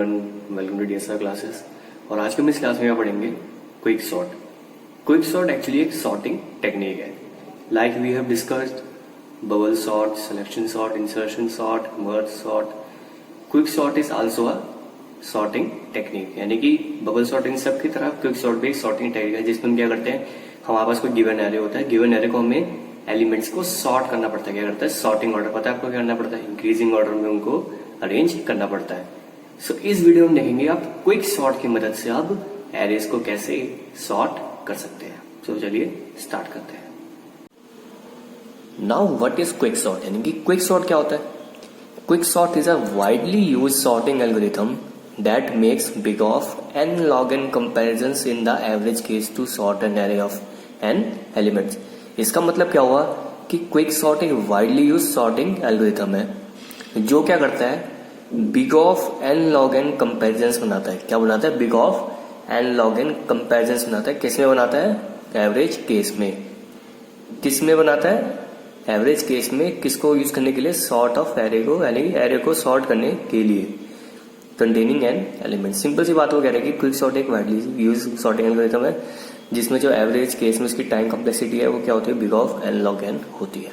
Everyone, welcome to DSR classes. और आज के हम इस क्लास में पढ़ेंगे quick sort. Quick sort actually एक सॉर्टिंग टेक्निक है। Like we have discussed bubble sort, selection sort, insertion sort, merge sort. Quick sort is also a sorting technique, यानी कि बबल सॉर्टिंग सब की तरह क्विक सॉर्ट भी एक सॉर्टिंग टेक्निक है, जिसमें हम क्या करते हैं, हमारे पास कोई गिवन एरे होता है, गिवन एरे को हमें एलिमेंट्स को सॉर्ट करना पड़ता है। क्या करता है, सॉर्टिंग ऑर्डर। पता है आपको क्या करना पड़ता है, इंक्रीजिंग ऑर्डर में उनको अरेंज करना पड़ता है। सो इस वीडियो में देखेंगे आप क्विक सॉर्ट की मदद से आप एरेज को कैसे सॉर्ट कर सकते हैं। तो चलिए स्टार्ट करते हैं। Now what is quick sort, यानी कि क्विक सॉर्ट क्या होता है। Quick sort is a widely use sorting algorithm that makes big of n log n comparisons in the average case to sort an array of n elements। इसका मतलब क्या हुआ कि क्विक सॉर्ट एक widely use sorting algorithm है जो क्या करता है, big of n log n comparisons बनाता है। क्या बनाता है, big of n log n comparisons बनाता है। किस में बनाता है, एवरेज केस में। किस में बनाता है, एवरेज केस में। किसको यूज करने के लिए, सॉर्ट ऑफ एरे को, यानी एरे को सॉर्ट करने के लिए, कंटेनिंग एन एलिमेंट। सिंपल सी बात वो कह रहे हैं कि क्विक सॉर्ट एक वाइडली यूज सॉर्टिंग एल्गोरिथम है जिसमें जो एवरेज केस में उसकी टाइम कॉम्प्लेक्सिटी है वो क्या होती है, big of N log N होती है।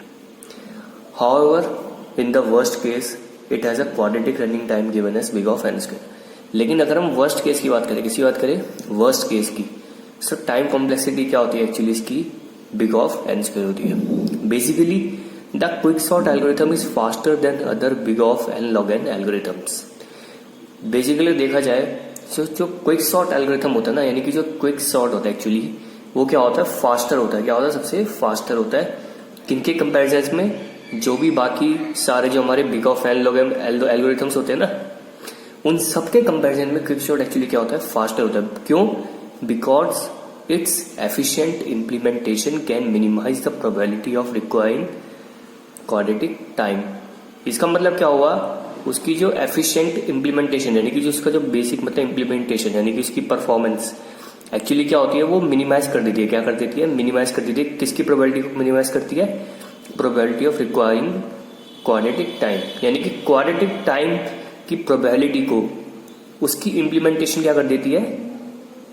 However in the worst case it has a quadratic running time given as big of N square. लेकिन अगर हम वर्स्ट केस की बात करें, किसी बात करें वर्स्ट केस की, सो टाइम कॉम्प्लेक्सिटी क्या होती है, एक्चुअली इसकी बिग ऑफ एन स्क्वायर होती है। Basically the quick sort algorithm is faster than other big of N log N algorithms. Basically देखा जाए जो क्विक सॉर्ट एल्गोरिथम होता है ना, यानी कि जो क्विक सॉर्ट होता है एक्चुअली वो क्या होता है, फास्टर होता है। क्या होता है, सबसे फास्टर होता है किनके कंपैरिजन में, जो भी बाकी सारे जो हमारे big of N log N algorithms होते हैं ना, उन सबके कंपैरिजन में क्विक सॉर्ट एक्चुअली क्या होता है, फास्टर होता है। क्यों, because it's efficient implementation can minimize the probability of requiring quadratic time. इसका मतलब क्या हुआ, उसकी जो एफिशिएंट इम्प्लीमेंटेशन यानी कि जो उसका जो बेसिक मतलब इम्प्लीमेंटेशन यानी कि उसकी परफॉर्मेंस एक्चुअली क्या होती है, वो मिनिमाइज कर देती है। क्या कर देती है, मिनिमाइज कर देती है। किसकी प्रोबेबिलिटी को मिनिमाइज करती है, probability of requiring quadratic time, यानी कि क्वाड्रेटिक टाइम की प्रोबेबिलिटी को उसकी इम्प्लीमेंटेशन क्या कर देती है,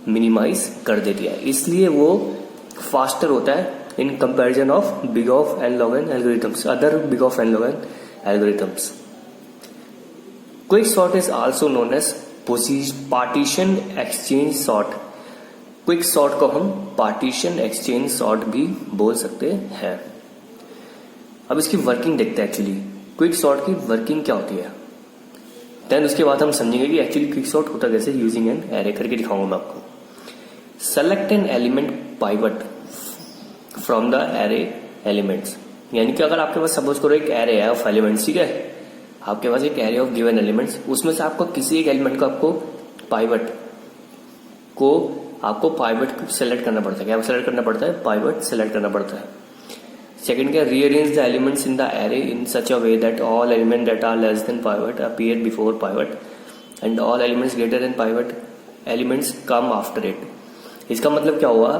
मिनिमाइज कर देती है। इसलिए वो फास्टर होता है in comparison of big of N log N algorithms, other big of N log N algorithms. Quick sort is also known as partition exchange sort. Quick sort को हम पार्टीशन एक्सचेंज सॉर्ट भी बोल सकते हैं। अब इसकी वर्किंग देखते हैं, एक्चुअली क्विक सॉर्ट की वर्किंग क्या होती है। देन उसके बाद हम समझेंगे कि एक्चुअली क्विक सॉर्ट होता कैसे, यूजिंग एन एरे करके दिखाऊंगा मैं आपको। Select an element pivot from the array elements, यानी कि अगर आपके पास सपोज करो एक एरे है ऑफ एलिमेंट्स, ठीक है, आपके पास एक एरे ऑफ गिवन एलिमेंट्स, उसमें से आपको किसी एक एलिमेंट को आपको पाइवट को सेलेक्ट करना पड़ता है। क्या सेलेक्ट करना पड़ता है, पाइवट सेलेक्ट करना पड़ता है। सेकंड क्या, rearrange the elements in the array in such a way that all element that are less than pivot appear before pivot and all elements greater than pivot elements come after it. इसका मतलब क्या हुआ,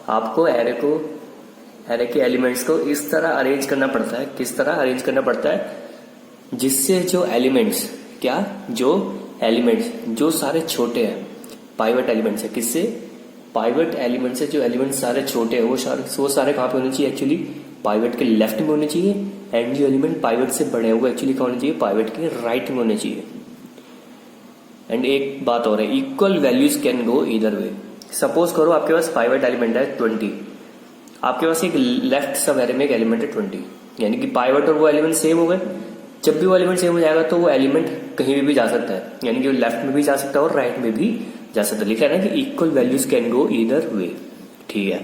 आपको array के elements को इस तरह arrange करना पड़ता है। किस तरह अरेंज करना पड़ता है, जिससे जो एलिमेंट्स जो सारे छोटे हैं, पाइवट एलिमेंट्स है, किससे, पाइवट एलिमेंट से। जो एलिमेंट्स सारे छोटे हैं वो सारे कहाँ पे होने चाहिए, एक्चुअली पाइवट के लेफ्ट में होने चाहिए। एंड जो एलिमेंट पाइवट से बड़े हैं वो एक्चुअली कहाँ होने चाहिए, पाइवट के राइट में होने चाहिए। एंड एक बात और है, इक्वल वैल्यूज कैन गो इधर वे। सपोज करो आपके पास पाइवट एलिमेंट है 20, आपके पास एक लेफ्ट सब एरे में एक एलिमेंट है 20, यानी कि पाइवट और वो एलिमेंट सेम हो गए। जब भी वो एलिमेंट सेम हो जाएगा तो वो एलिमेंट कहीं भी जा सकता है, यानी कि लेफ्ट में भी जा सकता है और राइट में भी जा सकता है। लिखा है ना कि equal values can go either way, ठीक है।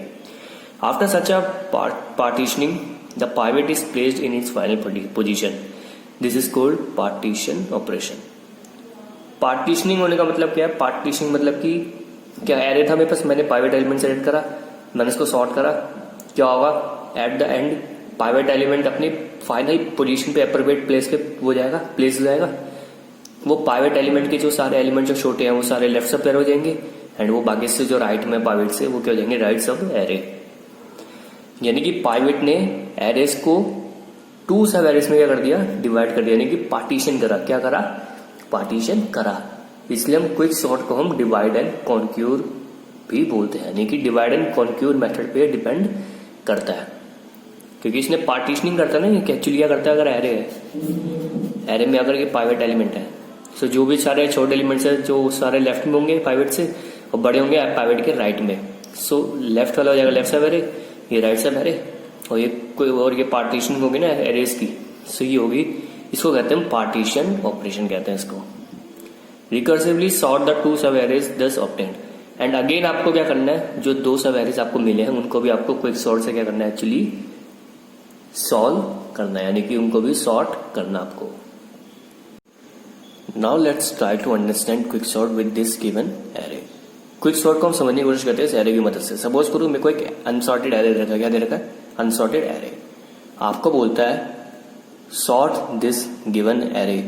After such a partitioning the pivot is placed in its final position. This is called partition operation. Partitioning होने का मतलब क्या है, पार्टीशनिंग मतलब कि क्या, एरे था मेरे पास, मैंने पाइवट एलिमेंट सेलेक्ट करा, मैंने इसको सॉर्ट करा, क्या होगा, at the end pivot element अपनी फाइनल पोजीशन पे अप्रोप्रिएट प्लेस हो जाएगा। वो पाइवट एलिमेंट के जो सारे एलिमेंट जो छोटे हैं वो सारे लेफ्ट सब एरे हो जाएंगे एंड वो बाकी से जो राइट में पाइवट से वो क्या हो जाएंगे, राइट सब एरे। यानी कि पाइवट ने एरेस को 2 सब एरेस में क्या कर दिया, डिवाइड कर दिया, यानी कि पार्टीशन करा। क्या करा, पार्टीशन करा। इसलिए हम क्विक सॉर्ट को हम डिवाइड एंड कॉन्क्यूर भी बोलते हैं, यानी कि डिवाइड एंड कॉन्क्यूर मेथड पे डिपेंड करता है, क्योंकि इसने पार्टीशनिंग करता है ना। ये एक्चुअली क्या करता है, अगर एरे है, एरे में अगर ये पाइवेट एलिमेंट है, तो जो भी सारे छोटे एलिमेंट्स है जो सारे लेफ्ट में होंगे पाइवेट से, और बड़े होंगे पाइवेट के राइट में। सो लेफ्ट वाला हो जाएगा लेफ्ट सब एरे, ये राइट सब एरे, और ये पार्टीशनिंग होगी ना एरेज की, सो ये होगी, इसको कहते हैं पार्टीशन ऑपरेशन कहते हैं इसको। रिकर्सिवली सॉर्ट द टू सब एरेज दस ऑब्टेन्ड। एंड अगेन आपको क्या करना है, जो दो सब एरेज आपको मिले हैं उनको भी आपको क्विक सॉर्ट से क्या करना है, एक्चुअली सॉल्व करना है, यानी कि उनको भी सॉर्ट करना आपको। Now let's try to understand quick sort with this given array. Quick sort को हम समझने की कोशिश करते हैं इस एरे की मदद से। सपोज करो मेरे को एक अनसॉर्टेड एरे दे रखा है, क्या दे रखा है, अनसॉर्टेड एरे। आपको बोलता है sort this given array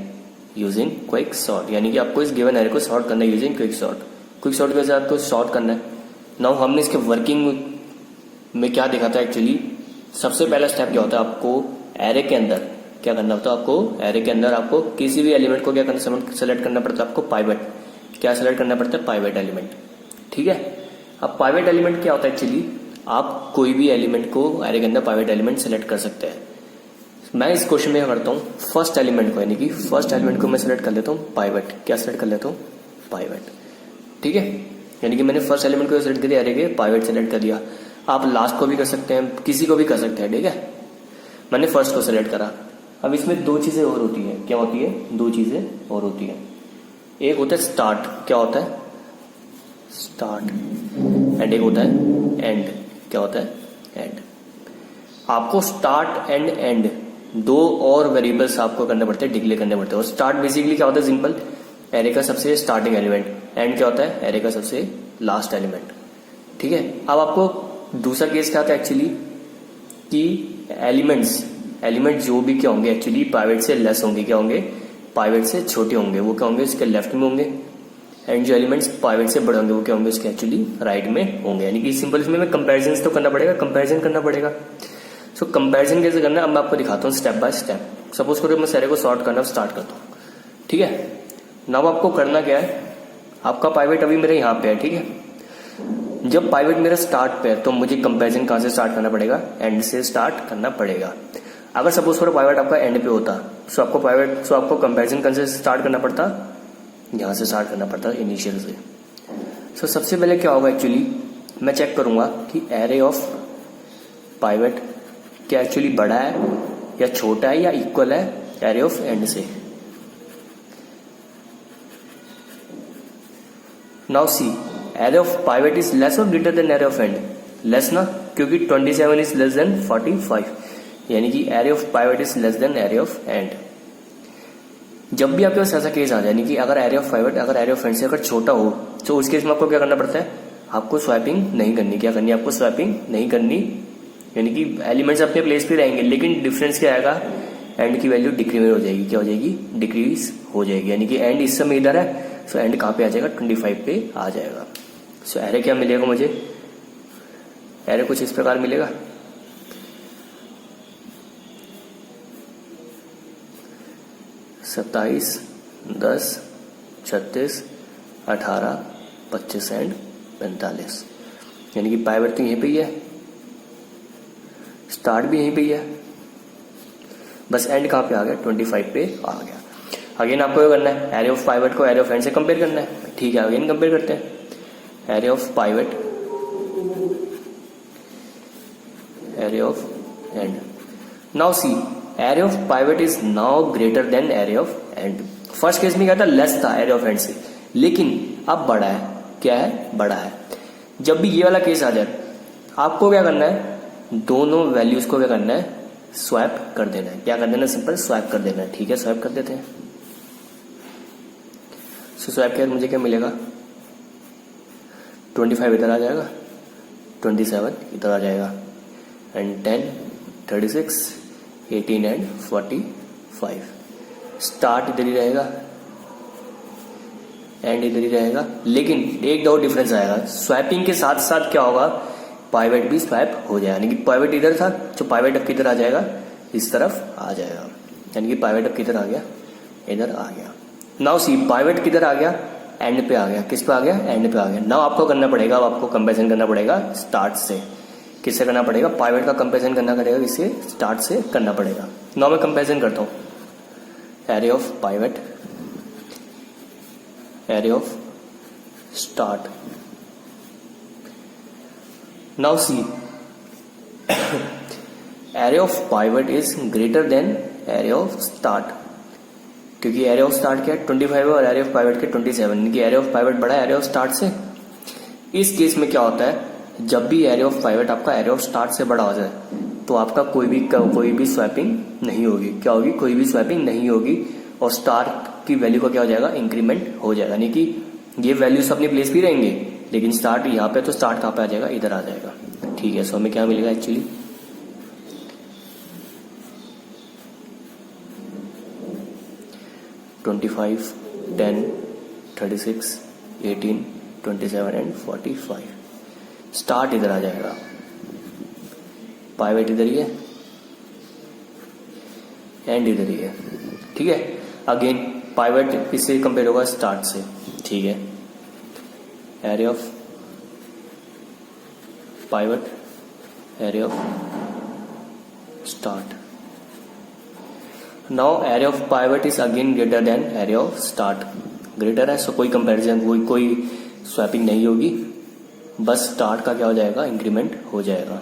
using quick sort, यानी कि आपको इस गिवन एरे को सॉर्ट करना है using quick sort. Quick sort के साथ आपको सॉर्ट करना है। नाउ हमने इसके वर्किंग में क्या देखा था, एक्चुअली सबसे पहला स्टेप क्या होता है, आपको एरे के अंदर क्या करना होता है, आपको एरे के अंदर आपको किसी भी एलिमेंट को क्या करना, सेलेक्ट करना पड़ता है आपको पाइवेट। क्या सेलेक्ट करना पड़ता है, पाइवेट एलिमेंट, ठीक है। अब पाइवेट एलिमेंट क्या होता है, एक्चुअली आप कोई भी एलिमेंट को एरे के अंदर पाइवेट एलिमेंट सेलेक्ट कर सकते हैं। मैं इस क्वेश्चन में क्या करता हूँ, फर्स्ट एलिमेंट को, यानी कि फर्स्ट एलिमेंट को मैं सेलेक्ट कर लेता हूँ पाइवेट। क्या सेलेक्ट कर लेता हूँ, पाइवेट, ठीक है। यानी कि मैंने फर्स्ट एलिमेंट को सेलेक्ट किया, एरे के पाइवेट सेलेक्ट कर दिया। आप लास्ट को भी कर सकते हैं, किसी को भी कर सकते हैं, ठीक है। मैंने फर्स्ट को सेलेक्ट करा। अब इसमें दो चीजें और होती है, क्या होती है, दो चीजें और होती है। एक होता है स्टार्ट, क्या होता है, स्टार्ट, एंड एक होता है एंड, क्या होता है, एंड। आपको स्टार्ट एंड एंड दो और वेरिएबल्स आपको करने पड़ते हैं, डिक्लेयर करने पड़ते हैं। और स्टार्ट बेसिकली क्या होता है, सिंपल, एरे का सबसे स्टार्टिंग एलिमेंट। एंड क्या होता है, एरे का सबसे लास्ट एलिमेंट, ठीक है। अब आपको दूसरा केस क्या होता है, एक्चुअली कि एलिमेंट जो भी क्या होंगे, एक्चुअली पाइवेट से लेस होंगे, क्या होंगे, पाइवेट से छोटे होंगे, वो क्या होंगे, इसके लेफ्ट में होंगे। एंड जो एलिमेंट्स पाइवेट से बड़े होंगे वो क्या होंगे, इसके एक्चुअली राइट में होंगे। यानी कि सिंपल इसमें कंपैरिजन तो करना पड़ेगा, कंपैरिजन करना पड़ेगा। सो कंपैरिजन कैसे करना है, अब मैं आपको दिखाता हूँ स्टेप बाय स्टेप। सपोज करो मैं सारे को सॉर्ट करना स्टार्ट करता हूँ, ठीक है। नाउ आपको करना क्या है, आपका पाइवेट अभी मेरे यहाँ पे है, ठीक है। जब पाइवेट मेरा स्टार्ट पे है तो मुझे कंपैरिजन कहाँ से स्टार्ट करना पड़ेगा, एंड से स्टार्ट करना पड़ेगा। अगर सपोज करो पाइवेट आपका एंड पे होता, सो आपको कंपैरिजन कहाँ से स्टार्ट करना पड़ता, यहाँ से स्टार्ट करना पड़ता इनिशियल से। सो सबसे पहले क्या होगा, एक्चुअली मैं चेक करूंगा कि एरे ऑफ पाइवेट क्या एक्चुअली बड़ा है या छोटा है या इक्वल है एरे ऑफ एंड से। Now see, array of pivot is less और greater than array of end, less ना, क्योंकि 27 इज लेस देन 45, यानी कि array of pivot is less than array of end. जब भी आपके पास ऐसा केस आ जाए, यानी कि अगर एरे ऑफ पाइवेट अगर एरे ऑफ एंड से अगर छोटा हो, तो उस केस में आपको क्या करना पड़ता है, आपको स्वैपिंग नहीं करनी। क्या करनी है, आपको स्वैपिंग नहीं करनी, यानी कि एलिमेंट्स अपने प्लेस पे रहेंगे, लेकिन डिफरेंस क्या आएगा, एंड की वैल्यू डिक्रीमेंट हो जाएगी, क्या हो जाएगी, डिक्रीज हो जाएगी। यानी कि एंड इस समय इधर है, सो एंड कहाँ पे आ जाएगा, 25 पे आ जाएगा। सो एरे क्या मिलेगा मुझे, एरे कुछ इस प्रकार मिलेगा, सत्ताईस, 10, 36, 18, 25 एंड 45। यानी कि पाइवेट तो यहीं पे ही है, स्टार्ट भी यहीं पे ही है, बस एंड कहाँ पे आ गया, 25 पे आ गया। अगेन आपको क्या करना है, एरे ऑफ पाइवेट को एरे ऑफ एंड से कंपेयर करना है, ठीक है। अगेन कंपेयर करते हैं, array of pivot, array of end. Now see, array of pivot is now greater than array of end. First case में क्या था, लेस था एरे ऑफ एंड से, लेकिन अब बड़ा है, क्या है, बड़ा है। जब भी ये वाला केस आ जाए, आपको क्या करना है, दोनों वैल्यूज को क्या करना है, स्वैप कर देना है। क्या कर देना, सिंपल स्वैप कर देना है, ठीक है। स्वैप कर देते हैं। सो स्वैप के मुझे क्या मिलेगा, 25 इधर आ जाएगा, 27 इधर आ जाएगा, एंड 10, 36, 18 एंड 45। स्टार्ट इधर ही रहेगा, एंड इधर ही रहेगा, लेकिन एक दो डिफरेंस आएगा। स्वैपिंग के साथ साथ क्या होगा, पाइवेट भी स्वैप हो जाएगा। यानी कि पाइवेट इधर था, तो पाइवेट अब किधर आ जाएगा, इस तरफ आ जाएगा। यानी कि पाइवेट अब किधर आ गया, इधर आ गया। नाउ सी, पाइवेट किधर आ गया, एंड पे आ गया। किस पे आ गया? एंड पे आ गया। नाउ आपको करना पड़ेगा, अब आपको कंपेरिजन करना पड़ेगा स्टार्ट से। किससे करना पड़ेगा? पाइवट का कंपेरिजन करना पड़ेगा, इसे स्टार्ट से करना पड़ेगा। नाउ मैं कंपेरिजन करता हूं, array of pivot, array of start. Now see, array of pivot is greater than array of start, क्योंकि एरे ऑफ स्टार्ट क्या है 25 है और एरे ऑफ पाइवट के 27, यानी कि एरे ऑफ पाइवट बड़ा है एरे ऑफ स्टार्ट से। इस केस में क्या होता है, जब भी एरे ऑफ पाइवट आपका एरे ऑफ स्टार्ट से बड़ा हो जाए तो आपका कोई भी स्वैपिंग नहीं होगी। क्या होगी? कोई भी स्वैपिंग नहीं होगी और स्टार्ट की वैल्यू का क्या हो जाएगा? इंक्रीमेंट हो जाएगा, यानी कि ये वैल्यूज अपने प्लेस भी रहेंगे लेकिन स्टार्ट यहाँ पे, तो स्टार्ट कहाँ पे आ जाएगा? इधर आ जाएगा। ठीक है, सो हमें क्या मिलेगा एक्चुअली? Twenty 10, 36, 18, 27 and 45। स्टार्ट इधर आ जाएगा, पाइवट इधर ही है, एंड इधर ही है। ठीक है, अगेन पाइवट इससे कंपेयर होगा स्टार्ट से। ठीक है, array of pivot, array of start. Now array of pivot is again greater than array of start. Greater है, सो कोई कंपैरिजन, कोई स्वैपिंग नहीं होगी, बस स्टार्ट का क्या हो जाएगा? इंक्रीमेंट हो जाएगा।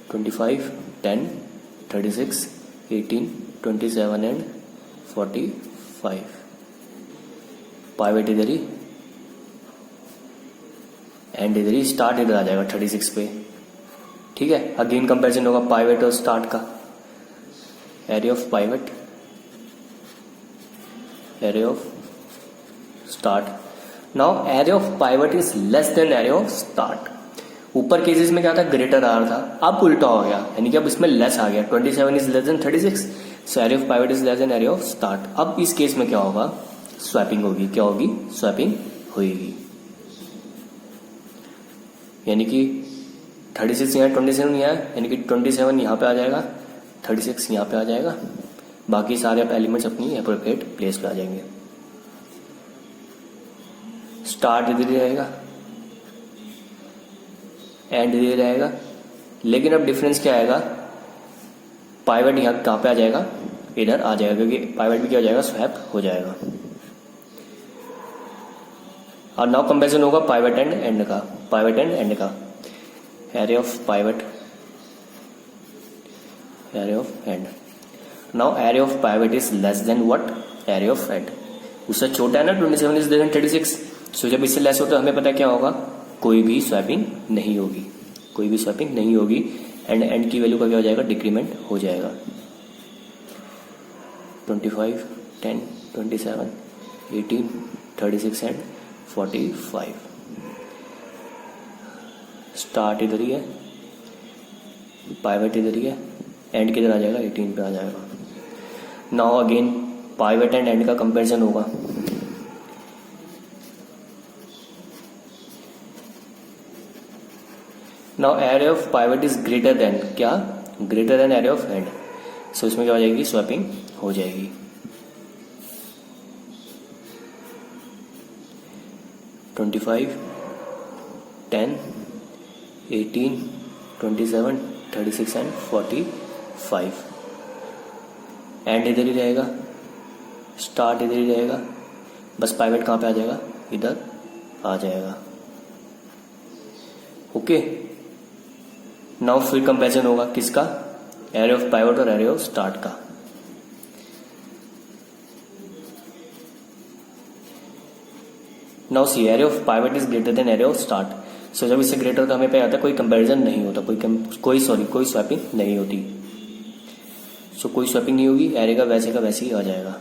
25, 10, 36, 18, 27 एंड 45। पाइवट इधर ही, एंड इधर ही, स्टार्ट इधर आ जाएगा 36 पे। ठीक है, अगेन कंपैरिजन होगा पाइवट और स्टार्ट का। Array of pivot, array of start. Now array of pivot is less than array of start. ऊपर केसेस में क्या था? ग्रेटर आ रहा था, अब उल्टा हो गया, यानी कि अब इसमें लेस आ गया। 27 is less then 36, so array of pivot is less than array of start. अब इस केस में क्या होगा? स्वैपिंग होगी। क्या होगी? स्वैपिंग होगी, यानी कि 36 यहाँ, 27 यहाँ, यानी कि 27 यहाँ पे आ जाएगा, 36 यहाँ पे आ जाएगा, बाकी सारे एलिमेंट्स अपनी एप्रोप्रिएट प्लेस पे आ जाएंगे। स्टार्ट इधर ही रहेगा, एंड इधर रहेगा, लेकिन अब डिफरेंस क्या आएगा? पाइवट यहाँ कहाँ पे आ जाएगा? इधर आ जाएगा, क्योंकि पाइवट भी क्या हो जाएगा? स्वैप हो जाएगा। और नाउ कंपेरिजन होगा पाइवट एंड एंड का, पाइवट एंड एंड का। Array of pivot, array of end. Now array of pivot is less then what? Array of and. उससे छोटा है ना 27 इज लेस देन 36, सो जब इससे लेस होता है हमें पता क्या होगा? कोई भी स्वैपिंग नहीं होगी, कोई भी स्वैपिंग नहीं होगी, एंड एंड की वैल्यू का क्या हो जाएगा? डिक्रीमेंट हो जाएगा। 25, 10, 27, 18, 36 एंड 45। स्टार्ट इधर ही है, पाइवट इधर ही है, एंड किधर आ जाएगा? 18 पे आ जाएगा। Now again pivot and end का कंपैरिजन होगा। Now array of pivot is greater than क्या? Greater than array of end, so इसमें क्या हो जाएगी? स्वैपिंग हो जाएगी। Twenty 10, 18, 27, 36 and 45। एंड इधर ही रहेगा, स्टार्ट इधर ही रहेगा, बस पाइवट कहाँ पे आ जाएगा? इधर आ जाएगा। ओके, नाउ फिर कंपैरिजन होगा किसका? एरे ऑफ पाइवट और एरे ऑफ स्टार्ट का। Now see, array of pivot is greater than array of start. So जब इससे ग्रेटर तो हमें पे आता है कोई कंपैरिजन नहीं होता, कोई स्वैपिंग नहीं होती। सो कोई स्वैपिंग नहीं होगी, एरे का वैसे ही आ जाएगा।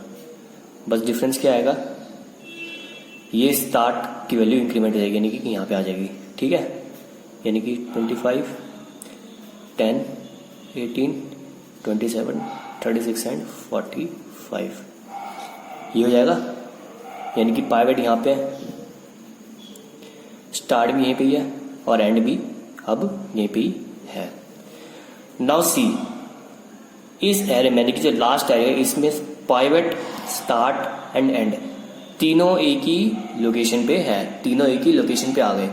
बस डिफरेंस क्या आएगा? ये स्टार्ट की वैल्यू इंक्रीमेंट हो जाएगी, यानी कि यहाँ पे आ जाएगी। ठीक है, यानी कि 25, 10, 18, 27, 36 एंड 45 ये हो जाएगा। यानी कि पाइवट यहाँ पे, स्टार्ट भी यहीं पे ही है और एंड भी अब यहीं पे ही है। नाउ सी, इस एरे में, यानी कि जो लास्ट एरे है इसमें पाइवट, स्टार्ट एंड एंड तीनों एक ही लोकेशन पे है, तीनों एक ही लोकेशन पे आ गए।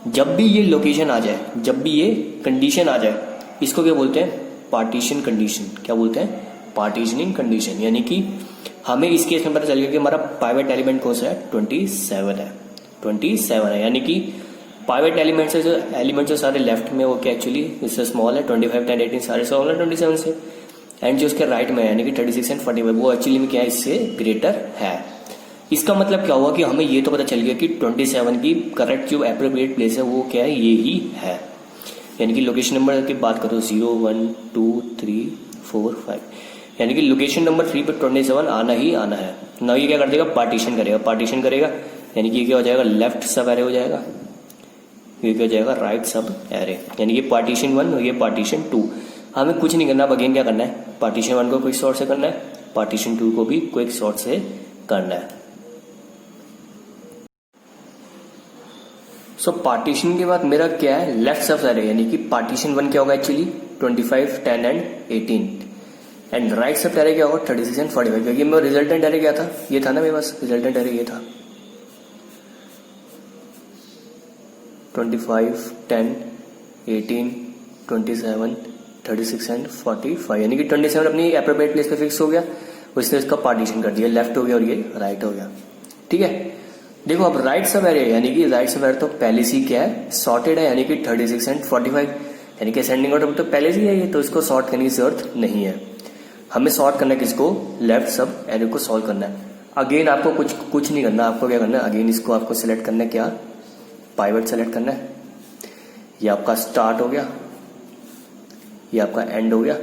जब भी ये लोकेशन आ जाए, जब भी ये कंडीशन आ जाए, इसको क्या बोलते हैं? Partition condition. क्या बोलते हैं? Partitioning condition. यानी कि हमें इस केस में पता चल गया कि हमारा पाइवेट एलिमेंट कौन सा है? 27 है, 27 है। यानी कि पाइवेट एलिमेंट से जो एलिमेंट जो सारे लेफ्ट में वो क्या एक्चुअली इससे स्मॉल है, 25, 10, 18 सारे स्मॉल है 27 से। एंड जो उसके राइट में है यानी कि 36 एंड 45 वो एक्चुअली में क्या है? इससे ग्रेटर है। इसका मतलब क्या हुआ कि हमें ये तो पता चल गया कि 27 की करेक्ट जो एप्रोप्रिएट प्लेस है वो क्या है? ये ही है। यानी कि लोकेशन नंबर की बात करो 0, 1, 2, 3, 4, 5, यानी कि लोकेशन नंबर 3 पर 27 आना ही आना है ना। ये क्या कर देगा? पार्टीशन करेगा, पार्टीशन करेगा। यानी कि ये क्या हो जाएगा? लेफ्ट सब एरे हो जाएगा, ये क्या हो जाएगा? राइट सब एरे। यानी कि पार्टीशन 1 और ये पार्टीशन 2। हमें कुछ नहीं करना। अब अगेन क्या करना है? पार्टीशन 1 को क्विक सॉर्ट से करना है, पार्टीशन 2 को भी क्विक सॉर्ट से करना है। सो पार्टीशन के बाद मेरा क्या है? लेफ्ट सब एरे। यानी कि पार्टीशन 1 क्या होगा एक्चुअली? 25, 10 एंड 18। एंड राइट सब एरे क्या होगा? 36 एंड 45। क्योंकि मेरा रिजल्टेंट एरे क्या था? ये था ना मेरे पास, रिजल्टेंट एरे ये था 25, 10, 18, 27, 36 एंड 45। यानी कि 27 अपनी एप्रोप्रिएट प्लेस पे फिक्स हो गया, उसने इसका पार्टीशन कर दिया, लेफ्ट हो गया और ये राइट हो गया। ठीक है, देखो अब राइट सब एरे यानी कि राइट सब एरे तो पहले से क्या है? सॉर्टेड है। यानी कि 36 एंड 45 यानी कि असेंडिंग ऑर्डर तो पहले से ही है ये, तो इसको सॉर्ट करने की जरूरत नहीं है। हमें सॉर्ट करना है किसको? लेफ्ट सब एरे को सॉल्व करना है। अगेन आपको कुछ नहीं करना। आपको क्या करना है? अगेन इसको आपको सिलेक्ट करना है, क्या? पाइवट सेलेक्ट करना है। ये आपका स्टार्ट हो गया, ये आपका एंड हो गया।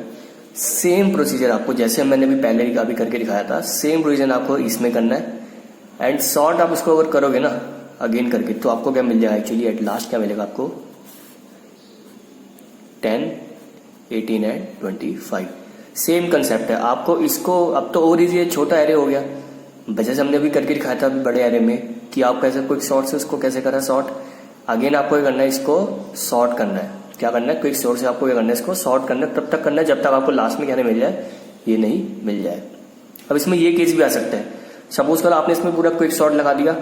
सेम प्रोसीजर आपको जैसे मैंने भी पहले अभी करके दिखाया था, सेम प्रोसीजर आपको इसमें करना है। एंड सॉर्ट आप उसको अगर करोगे ना अगेन करके, तो आपको क्या मिल जाएगा एक्चुअली? एट लास्ट क्या मिलेगा आपको? 10, 18 एंड 25। सेम कंसेप्ट है। आपको इसको अब तो और इजी है, छोटा एरे हो गया। जैसे हमने अभी करके दिखाया था बड़े एरे में कि आप कैसे क्विक सॉर्ट से उसको कैसे करा सॉर्ट। अगेन आपको क्या करना है? इसको सॉर्ट करना है। क्या करना है? क्विक सॉर्ट से आपको क्या करना है? इसको सॉर्ट करना है। तब तक करना है जब तक आपको लास्ट में क्या नहीं मिल जाए? ये नहीं मिल जाए। अब इसमें ये केस भी आ सकता है। सपोज करो आपने इसमें पूरा क्विक सॉर्ट लगा दिया,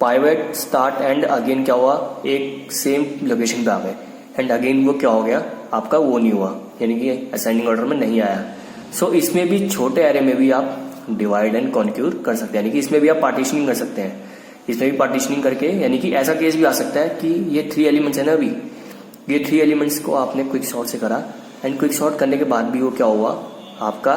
पाइवेट स्टार्ट एंड अगेन क्या हुआ? एक सेम लोकेशन पे आ गए। एंड अगेन वो क्या हो गया? आपका वो नहीं हुआ, यानी कि असेंडिंग ऑर्डर में नहीं आया। सो इसमें भी छोटे एरे में भी आप डिवाइड एंड कॉन्क्यूर कर सकते हैं। यानी कि इसमें भी आप पार्टीशनिंग कर सकते हैं। इसमें भी पार्टीशनिंग करके, यानी कि ऐसा केस भी आ सकता है कि ये 3 एलिमेंट्स है ना, अभी ये 3 एलिमेंट्स को आपने क्विक सॉर्ट से करा एंड क्विक सॉर्ट करने के बाद भी वो क्या हुआ? आपका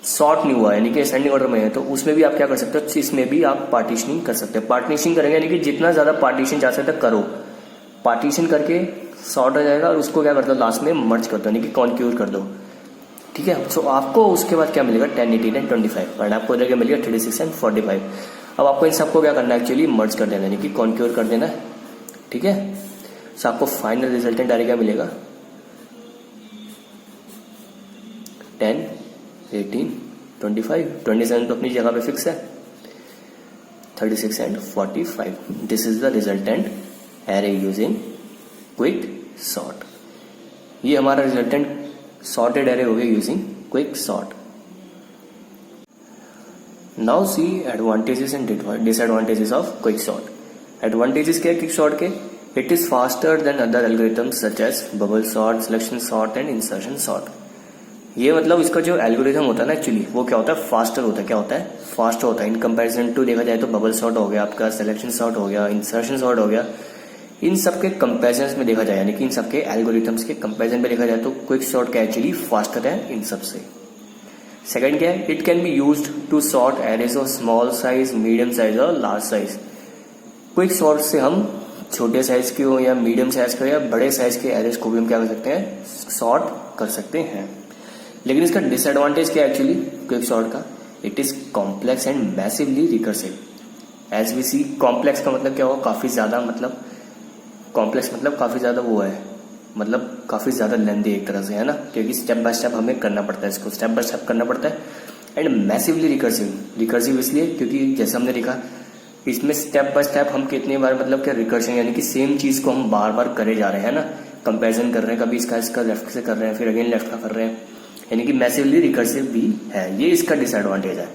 सॉर्ट नहीं हुआ, यानी कि असेंडिंग ऑर्डर में है। तो उसमें भी आप क्या कर सकते हो? इसमें भी आप पार्टीशनिंग कर सकते हैं। पार्टीशनिंग करेंगे यानी कि जितना ज्यादा पार्टीशन जा सकता करो, पार्टीशन करके सॉर्ट हो जाएगा और उसको क्या कर दो? लास्ट में मर्ज कर दो, यानी कि कॉन्क्यूर कर दो। ठीक है, सो आपको उसके बाद क्या मिलेगा? 10, 18 एंड 25। और आपको इधर क्या मिलेगा? 36 एंड 45। अब आपको इन सबको क्या करना है? एक्चुअली मर्ज कर देना, यानी कि कॉन्क्यूर कर देना है। ठीक है, सो आपको फाइनल रिजल्टेंट डायरेक्ट क्या मिलेगा? 10, 18, 25, 27 तो अपनी जगह पे फिक्स है, 36 and 45। This is the resultant array using quick sort. ये हमारा रिजल्टेंट सॉर्टेड एरे हो गया using quick sort. Now see advantages and disadvantages of quick sort. Advantages क्या है क्विक सॉर्ट के? It is faster than other algorithms such as bubble sort, selection sort and insertion sort. ये मतलब इसका जो algorithm होता है ना एक्चुअली वो क्या होता है? फास्टर होता है। क्या होता है? फास्ट होता है इन कंपैरिजन टू देखा जाए तो बबल सॉर्ट हो गया आपका, सिलेक्शन सॉर्ट हो गया, इंसर्शन सॉर्ट हो गया। इन सबके कंपैरिजन में देखा जाए, यानी कि इन सबके एल्गोरिथम्स के कंपैरिजन में देखा जाए तो क्विक सॉर्ट क्या एक्चुअली फास्टर है इन सबसे। सेकंड क्या है? It can be used to sort arrays of small size, medium size और लार्ज साइज। क्विक सॉर्ट से हम छोटे साइज के हो या मीडियम साइज के या बड़े साइज के एरेज को भी हम क्या कर सकते हैं? सॉर्ट कर सकते हैं। लेकिन इसका डिसएडवांटेज क्या है एक्चुअली क्विक सॉर्ट का? It is complex and massively recursive. As we see, complex का मतलब क्या होगा? काफी ज्यादा, मतलब कॉम्प्लेक्स मतलब काफी ज्यादा वो है, मतलब काफी ज्यादा लेंथी एक तरह से, है ना, क्योंकि स्टेप बाय स्टेप हमें करना पड़ता है, इसको स्टेप बाय स्टेप करना पड़ता है। एंड मैसिवली रिकर्सिव, रिकर्सिव इसलिए क्योंकि जैसे हमने देखा इसमें स्टेप बाय स्टेप हम कितनी बार, मतलब क्या रिकर्शन, यानी कि सेम चीज को हम बार बार करे जा रहे हैं ना, कंपैरिजन कर रहे हैं, कभी इसका लेफ्ट से कर रहे हैं, फिर अगेन लेफ्ट का कर रहे हैं, यानी कि मैसिवली रिकर्सिव भी है। ये इसका डिसएडवांटेज है।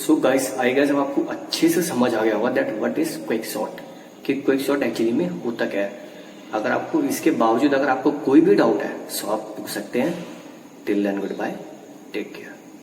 सो गाइस आई गेस अब आपको अच्छे से समझ आ गया होगा that what is quick shot, कि क्विक शॉट एक्चुअली में होता क्या है। अगर आपको इसके बावजूद अगर आपको कोई भी डाउट है सो आप पूछ सकते हैं। Till then good bye, take care.